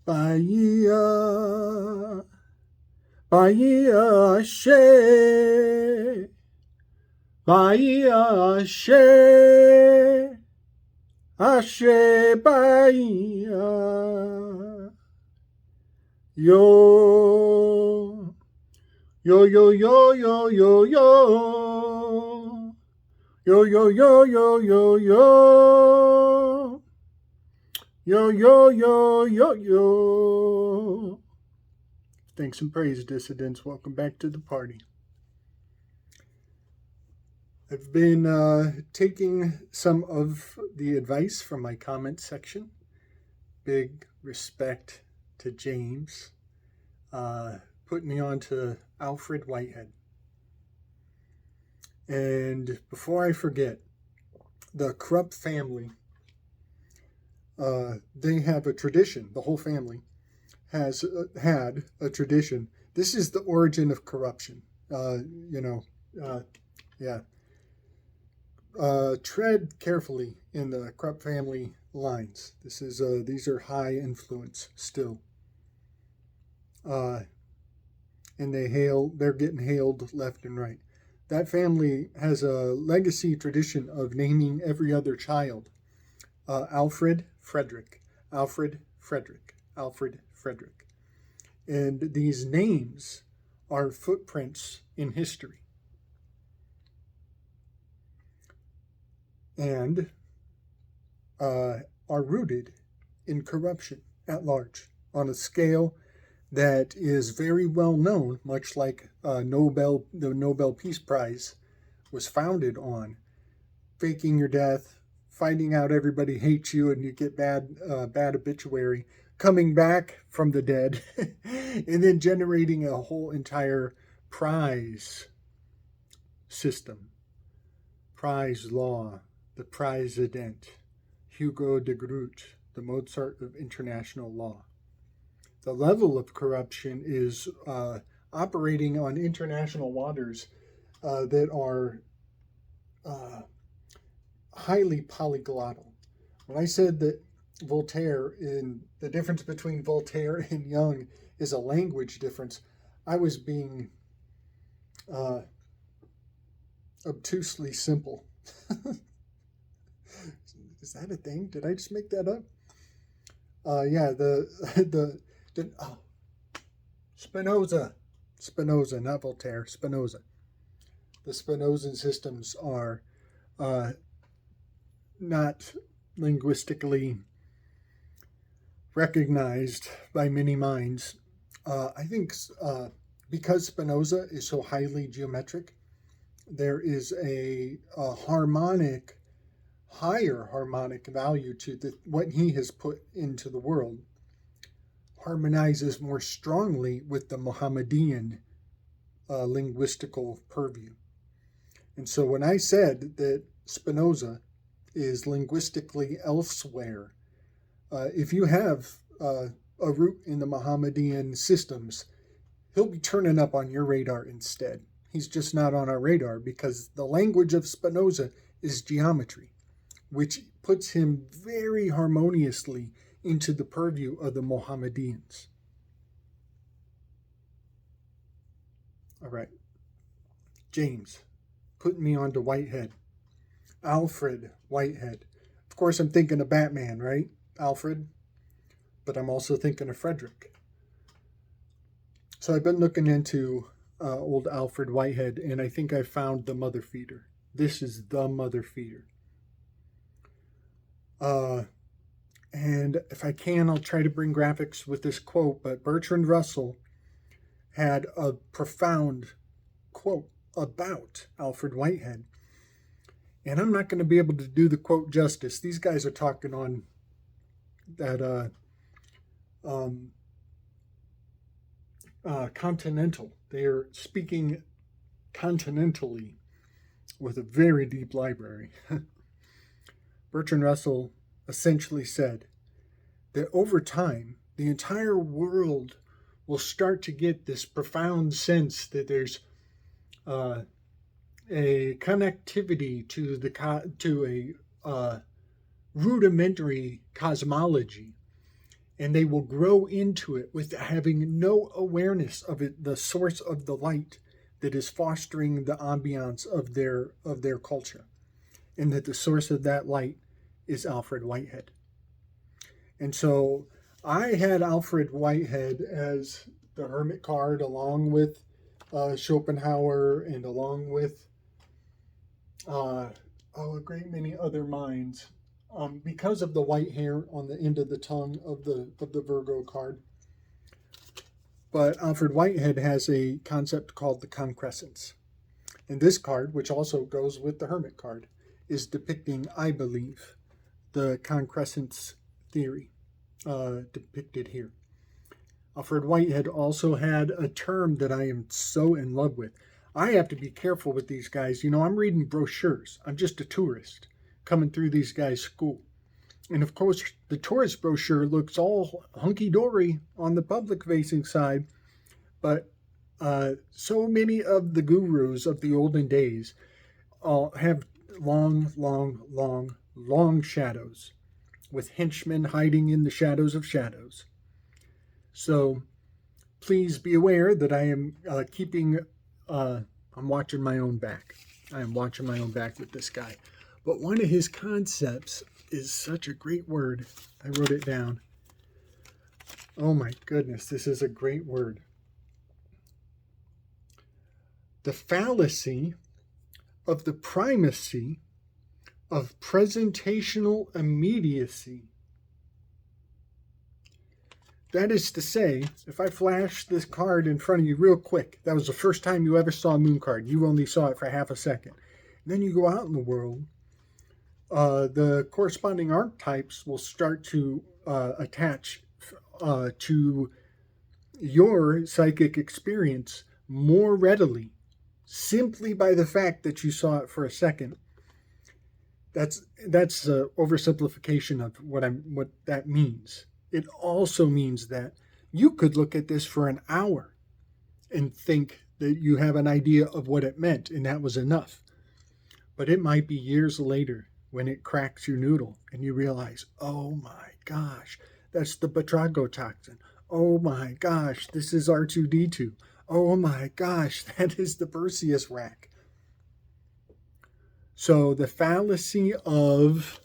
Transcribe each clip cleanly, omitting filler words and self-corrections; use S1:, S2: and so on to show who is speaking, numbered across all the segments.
S1: Bahia, Bahia, Ashe, Bahia, Ashe, Ashe, Bahia, yo, yo, yo, yo, yo, yo, yo, yo, yo, yo, yo, yo, yo. Yo, yo, yo, yo, yo. Thanks and praise, dissidents. Welcome back to the party. I've been taking some of the advice from my comment section. Big respect to James. Putting me on to Alfred Whitehead. And before I forget, the Krupp family, they have a tradition. The whole family has had a tradition. This is the origin of corruption. Tread carefully in the Krupp family lines. These are high influence still. And they're getting hailed left and right. That family has a legacy tradition of naming every other child Alfred, Frederick, Alfred, Frederick, Alfred, Frederick. And these names are footprints in history. And are rooted in corruption at large on a scale that is very well known, much like the Nobel Peace Prize was founded on faking your death, finding out everybody hates you and you get bad obituary, coming back from the dead, and then generating a whole entire prize system, prize law, the President, Hugo de Groot, the Mozart of international law. The level of corruption is operating on international waters that are highly polyglottal. When I said that the difference between Voltaire and Young is a language difference, I was being obtusely simple. Is that a thing? Did I just make that up? Spinoza, not Voltaire, Spinoza. The Spinozan systems are not linguistically recognized by many minds. I think because Spinoza is so highly geometric, there is a higher harmonic value to what he has put into the world, harmonizes more strongly with the Mohammedan linguistical purview. And so when I said that Spinoza is linguistically elsewhere, if you have a root in the Mohammedan systems, he'll be turning up on your radar instead. He's just not on our radar because the language of Spinoza is geometry, which puts him very harmoniously into the purview of the Mohammedans. All right. James, putting me on to Whitehead. Alfred Whitehead. Of course, I'm thinking of Batman, right? Alfred. But I'm also thinking of Frederick. So I've been looking into old Alfred Whitehead, and I think I found the mother feeder. This is the mother feeder. And if I can, I'll try to bring graphics with this quote, but Bertrand Russell had a profound quote about Alfred Whitehead. And I'm not going to be able to do the quote justice. These guys are talking on that continental. They are speaking continentally with a very deep library. Bertrand Russell essentially said that over time, the entire world will start to get this profound sense that there's a connectivity to a rudimentary cosmology, and they will grow into it with having no awareness of it, the source of the light that is fostering the ambiance of their culture, and that the source of that light is Alfred Whitehead. And so I had Alfred Whitehead as the hermit card, along with Schopenhauer, and along with a great many other minds, because of the white hair on the end of the tongue of the Virgo card. But Alfred Whitehead has a concept called the concrescence. And this card, which also goes with the hermit card, is depicting, I believe, the concrescence theory depicted here. Alfred Whitehead also had a term that I am so in love with. I have to be careful with these guys. You know, I'm reading brochures. I'm just a tourist coming through these guys' school. And of course, the tourist brochure looks all hunky-dory on the public-facing side, but so many of the gurus of the olden days have long, long, long, long shadows, with henchmen hiding in the shadows of shadows. So please be aware that I am I'm watching my own back. I am watching my own back with this guy. But one of his concepts is such a great word. I wrote it down. Oh my goodness, this is a great word. The fallacy of the primacy of presentational immediacy. That is to say, if I flash this card in front of you real quick, that was the first time you ever saw a moon card. You only saw it for half a second. And then you go out in the world, the corresponding archetypes will start to attach to your psychic experience more readily, simply by the fact that you saw it for a second. That's an oversimplification of what that means. It also means that you could look at this for an hour and think that you have an idea of what it meant, and that was enough. But it might be years later when it cracks your noodle and you realize, oh my gosh, that's the batragotoxin. Oh my gosh, this is R2D2. Oh my gosh, that is the Perseus rack. So the fallacy of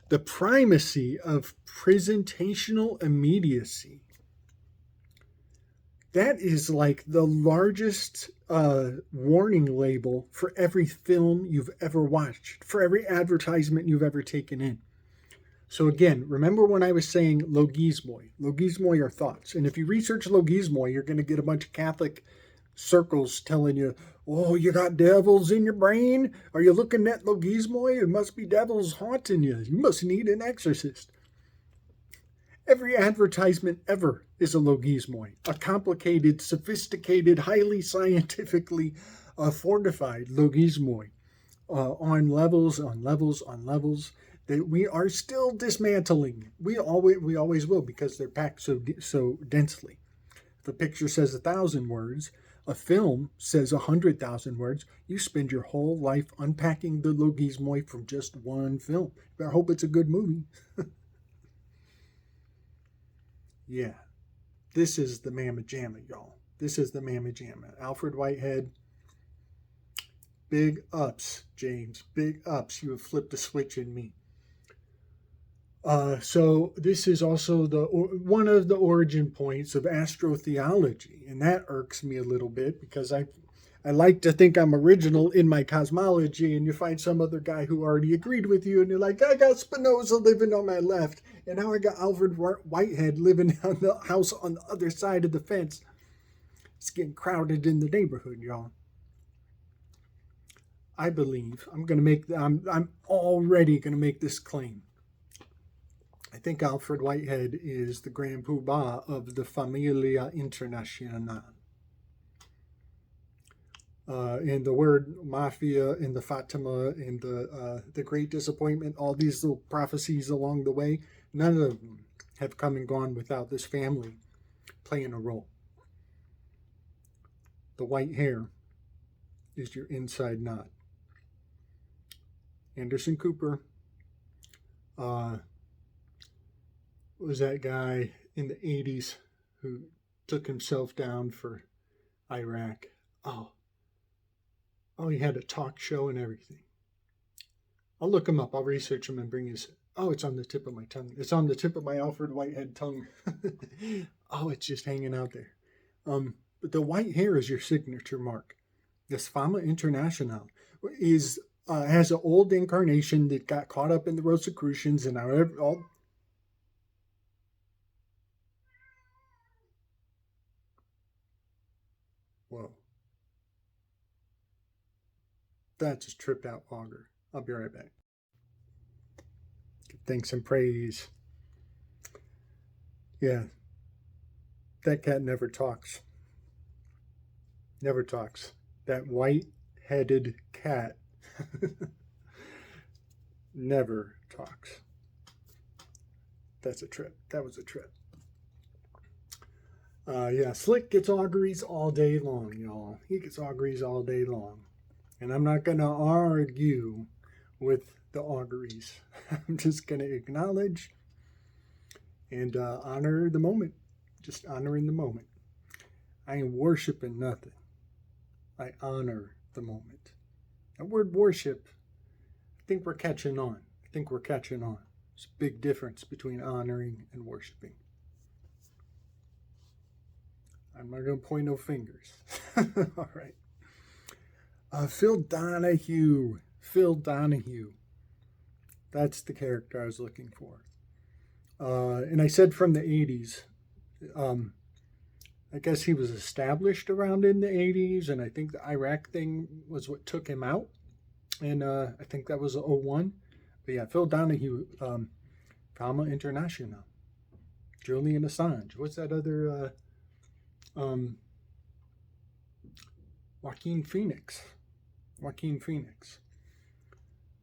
S1: the primacy of presentational immediacy, that is like the largest warning label for every film you've ever watched, for every advertisement you've ever taken in. So again, remember when I was saying logismoi. Logismoi are thoughts. And if you research logismoi, you're going to get a bunch of Catholic circles telling you, oh, you got devils in your brain? Are you looking at logismoi? It must be devils haunting you. You must need an exorcist. Every advertisement ever is a logismoi, a complicated, sophisticated, highly scientifically fortified logismoi on levels, on levels, on levels that we are still dismantling. We always will, because they're packed so densely. If a picture says 1,000 words, a film says 100,000 words, you spend your whole life unpacking the logismoi from just one film. I hope it's a good movie. Yeah, this is the Mamma Jamma, y'all. This is the Mamma Jamma. Alfred Whitehead, big ups, James. Big ups. You have flipped a switch in me. So this is also one of the origin points of astro-theology, and that irks me a little bit, because I like to think I'm original in my cosmology, and you find some other guy who already agreed with you, and you're like, I got Spinoza living on my left, and now I got Alfred Whitehead living on the house on the other side of the fence. It's getting crowded in the neighborhood, y'all. I believe I'm already gonna make this claim. I think Alfred Whitehead is the grand poobah of the Familia Internacional. And the word mafia and the Fatima and the Great Disappointment, all these little prophecies along the way, none of them have come and gone without this family playing a role. The white hair is your inside knot. Anderson Cooper, what was that guy in the 80s who took himself down for Iraq. Oh, he had a talk show and everything. I'll look him up. I'll research him and bring his. Oh, it's on the tip of my tongue. It's on the tip of my Alfred Whitehead tongue. Oh, it's just hanging out there. But the white hair is your signature mark. This Fama International is has an old incarnation that got caught up in the Rosicrucians and all. Whoa. That just tripped out Auger. I'll be right back. Give thanks and praise. Yeah. That cat never talks. Never talks. That white-headed cat never talks. That's a trip. That was a trip. Yeah, Slick gets auguries all day long, y'all. He gets auguries all day long. And I'm not going to argue with the auguries. I'm just going to acknowledge and honor the moment. Just honoring the moment. I ain't worshiping nothing. I honor the moment. That word worship, I think we're catching on. There's a big difference between honoring and worshiping. I'm not going to point no fingers. All right. Phil Donahue. That's the character I was looking for. And I said from the 80s. I guess he was established around in the 80s, and I think the Iraq thing was what took him out. And I think that was 01. But yeah, Phil Donahue, Fama International. Julian Assange. What's that other... Joaquin Phoenix.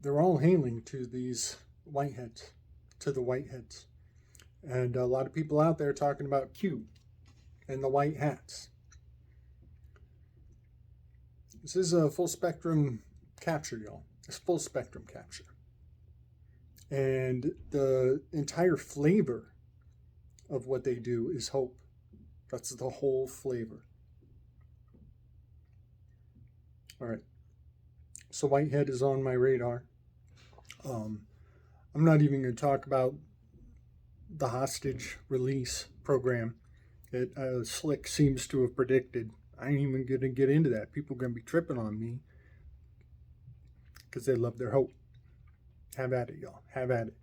S1: They're all hailing to these Whiteheads, to the Whiteheads. And a lot of people out there talking about Q and the white hats. This is a full spectrum capture, y'all. It's full spectrum capture. And the entire flavor of what they do is hope. That's the whole flavor. All right. So Whitehead is on my radar. I'm not even going to talk about the hostage release program that Slick seems to have predicted. I ain't even going to get into that. People are going to be tripping on me because they love their hope. Have at it, y'all. Have at it.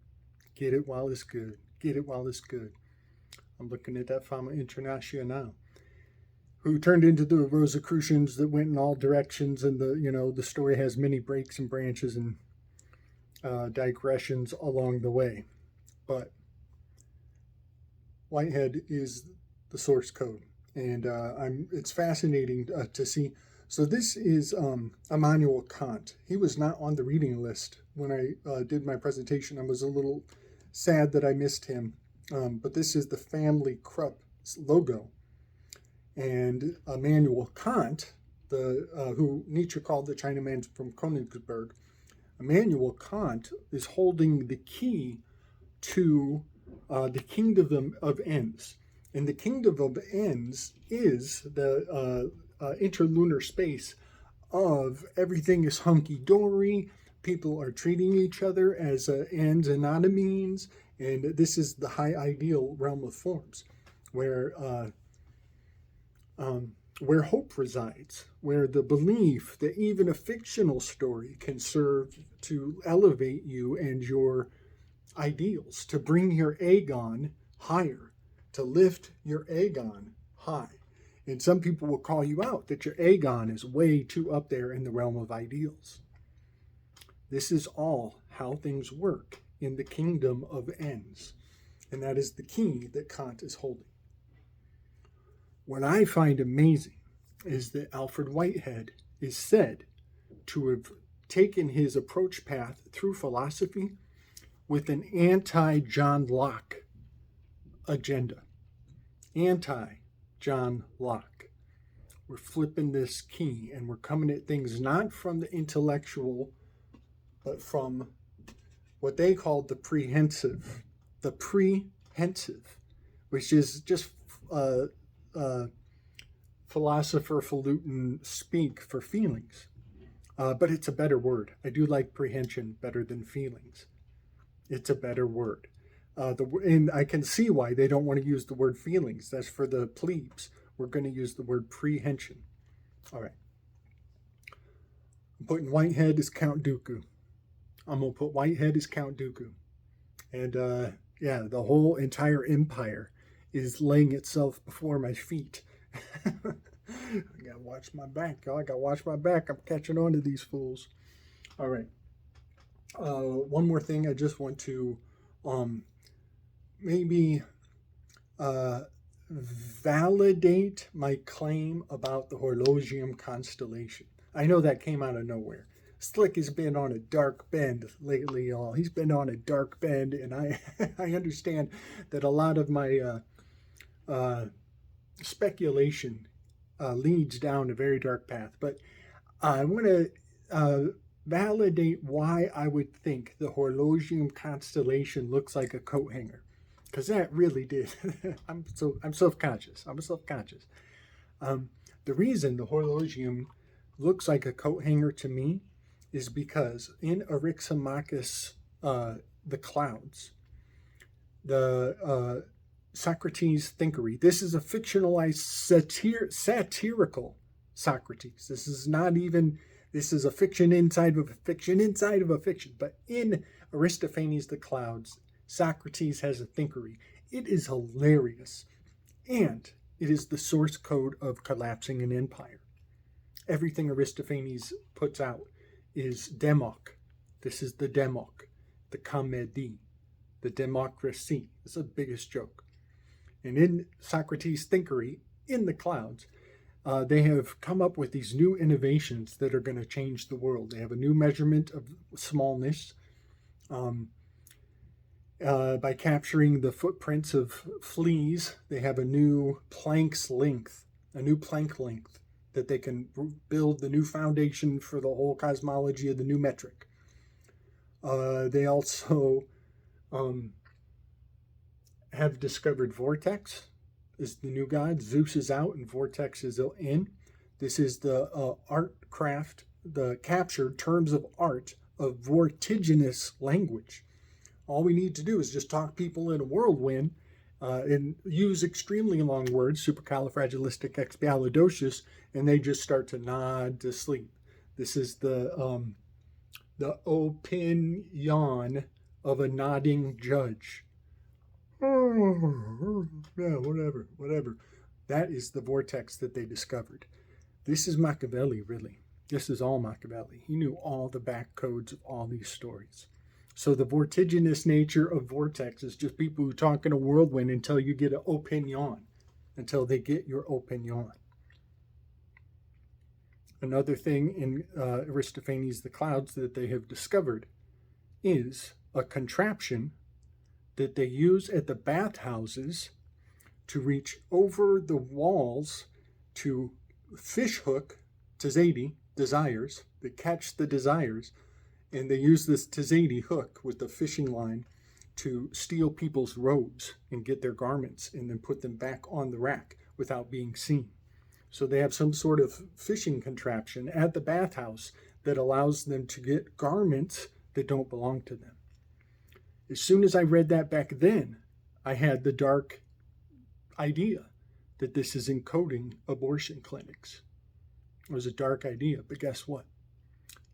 S1: Get it while it's good. I'm looking at that Fama International now, who turned into the Rosicrucians that went in all directions, and the story has many breaks and branches and digressions along the way. But Whitehead is the source code, and it's fascinating to see. So this is Immanuel Kant. He was not on the reading list when I did my presentation. I was a little sad that I missed him, but this is the family Krupp logo. And Immanuel Kant, who Nietzsche called the Chinaman from Königsberg, Immanuel Kant is holding the key to the kingdom of ends. And the kingdom of ends is the interlunar space of everything is hunky-dory, people are treating each other as ends and not a means, and this is the high ideal realm of forms, where hope resides, where the belief that even a fictional story can serve to elevate you and your ideals, to bring your agon higher, to lift your agon high. And some people will call you out that your agon is way too up there in the realm of ideals. This is all how things work in the kingdom of ends. And that is the key that Kant is holding. What I find amazing is that Alfred Whitehead is said to have taken his approach path through philosophy with an anti-John Locke agenda. Anti-John Locke. We're flipping this key and we're coming at things not from the intellectual, but from what they called the prehensive. The prehensive, which is just uh, uh, philosopher falutin speak for feelings. But it's a better word. I do like prehension better than feelings. It's a better word. And I can see why they don't want to use the word feelings. That's for the plebes. We're going to use the word prehension. All right. I'm putting Whitehead as Count Dooku. I'm going to put Whitehead as Count Dooku. And yeah, the whole entire empire is laying itself before my feet. I gotta watch my back, y'all. I gotta watch my back. I'm catching on to these fools. All right. One more thing. I just want to maybe validate my claim about the horogium constellation. I know that came out of nowhere. Slick has been on a dark bend lately, y'all. He's been on a dark bend, and I I understand that a lot of my speculation leads down a very dark path. But I want to validate why I would think the horogium constellation looks like a coat hanger, because that really did. I'm self-conscious. I'm self-conscious. The reason the horogium looks like a coat hanger to me is because in Eryximachus, the clouds, the Socrates' thinkery. This is a fictionalized satirical Socrates. This is a fiction inside of a fiction inside of a fiction. But in Aristophanes' The Clouds, Socrates has a thinkery. It is hilarious. And it is the source code of collapsing an empire. Everything Aristophanes puts out is demok. This is the demok, the comédie, the democracy. It's the biggest joke. And in Socrates' thinkery, in the clouds, they have come up with these new innovations that are going to change the world. They have a new measurement of smallness by capturing the footprints of fleas. They have a new plank length that they can build the new foundation for the whole cosmology of the new metric. They also have discovered vortex is the new god. Zeus is out and vortex is in. This is the art craft, the captured terms of art of vortiginous language. All we need to do is just talk people in a whirlwind and use extremely long words, supercalifragilisticexpialidocious, and they just start to nod to sleep. This is the opinion of a nodding judge. Yeah, whatever. That is the vortex that they discovered. This is Machiavelli, really. This is all Machiavelli. He knew all the back codes of all these stories. So the vortiginous nature of vortex is just people who talk in a whirlwind until you get an opinion, until they get your opinion. Another thing in Aristophanes' The Clouds that they have discovered is a contraption that they use at the bathhouses to reach over the walls to fish hook desires. They catch the desires, and they use this tzatziki hook with the fishing line to steal people's robes and get their garments and then put them back on the rack without being seen. So they have some sort of fishing contraption at the bathhouse that allows them to get garments that don't belong to them. As soon as I read that back then, I had the dark idea that this is encoding abortion clinics. It was a dark idea, but guess what?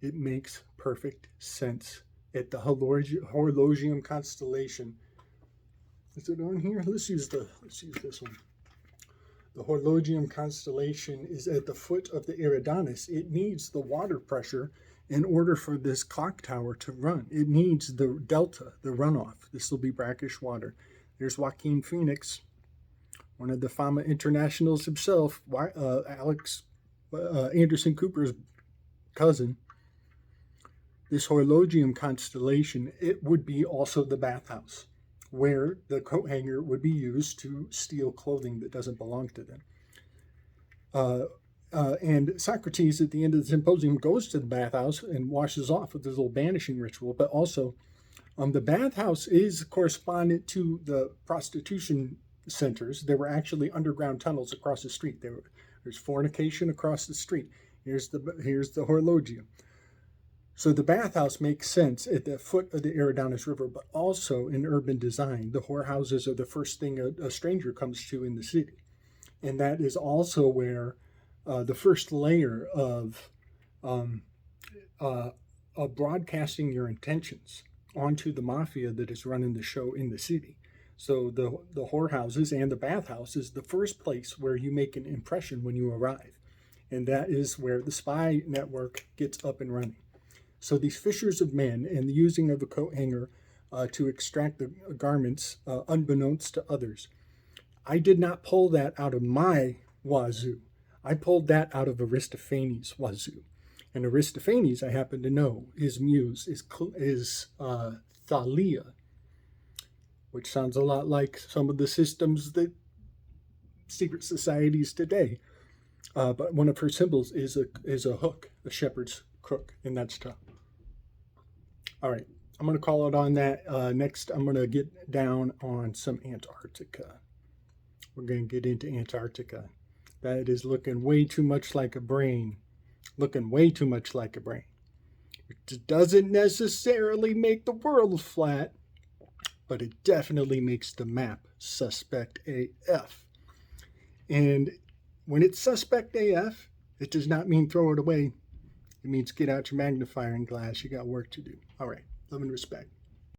S1: It makes perfect sense. At the horogium constellation. Is it on here? Let's use this one. The horogium constellation is at the foot of the Eridanus. It needs the water pressure in order for this clock tower to run. It needs the delta, the runoff. This will be brackish water. There's Joaquin Phoenix, one of the Fama Internationals himself, Alex Anderson Cooper's cousin. This horogium constellation, it would be also the bathhouse, where the coat hanger would be used to steal clothing that doesn't belong to them. And Socrates, at the end of the symposium, goes to the bathhouse and washes off with his little banishing ritual. But also, the bathhouse is correspondent to the prostitution centers, there were actually underground tunnels across the street. There's fornication across the street. Here's the horogium. So the bathhouse makes sense at the foot of the Eridanus River, but also in urban design, the whorehouses are the first thing a stranger comes to in the city. And that is also where the first layer of broadcasting your intentions onto the mafia that is running the show in the city. So the whorehouses and the bathhouse is the first place where you make an impression when you arrive. And that is where the spy network gets up and running. So these fishers of men and the using of a coat hanger to extract the garments unbeknownst to others. I did not pull that out of my wazoo. I pulled that out of Aristophanes' wazoo. And Aristophanes, I happen to know, his muse is Thalia, which sounds a lot like some of the systems that secret societies today. But one of her symbols is a hook, a shepherd's crook, and that's tough. All right, I'm going to call it on that. Next, I'm going to get down on some Antarctica. We're going to get into Antarctica. That is looking way too much like a brain. Looking way too much like a brain. It doesn't necessarily make the world flat, but it definitely makes the map suspect AF. And when it's suspect AF, it does not mean throw it away. It means get out your magnifying glass. You got work to do. All right. Love and respect.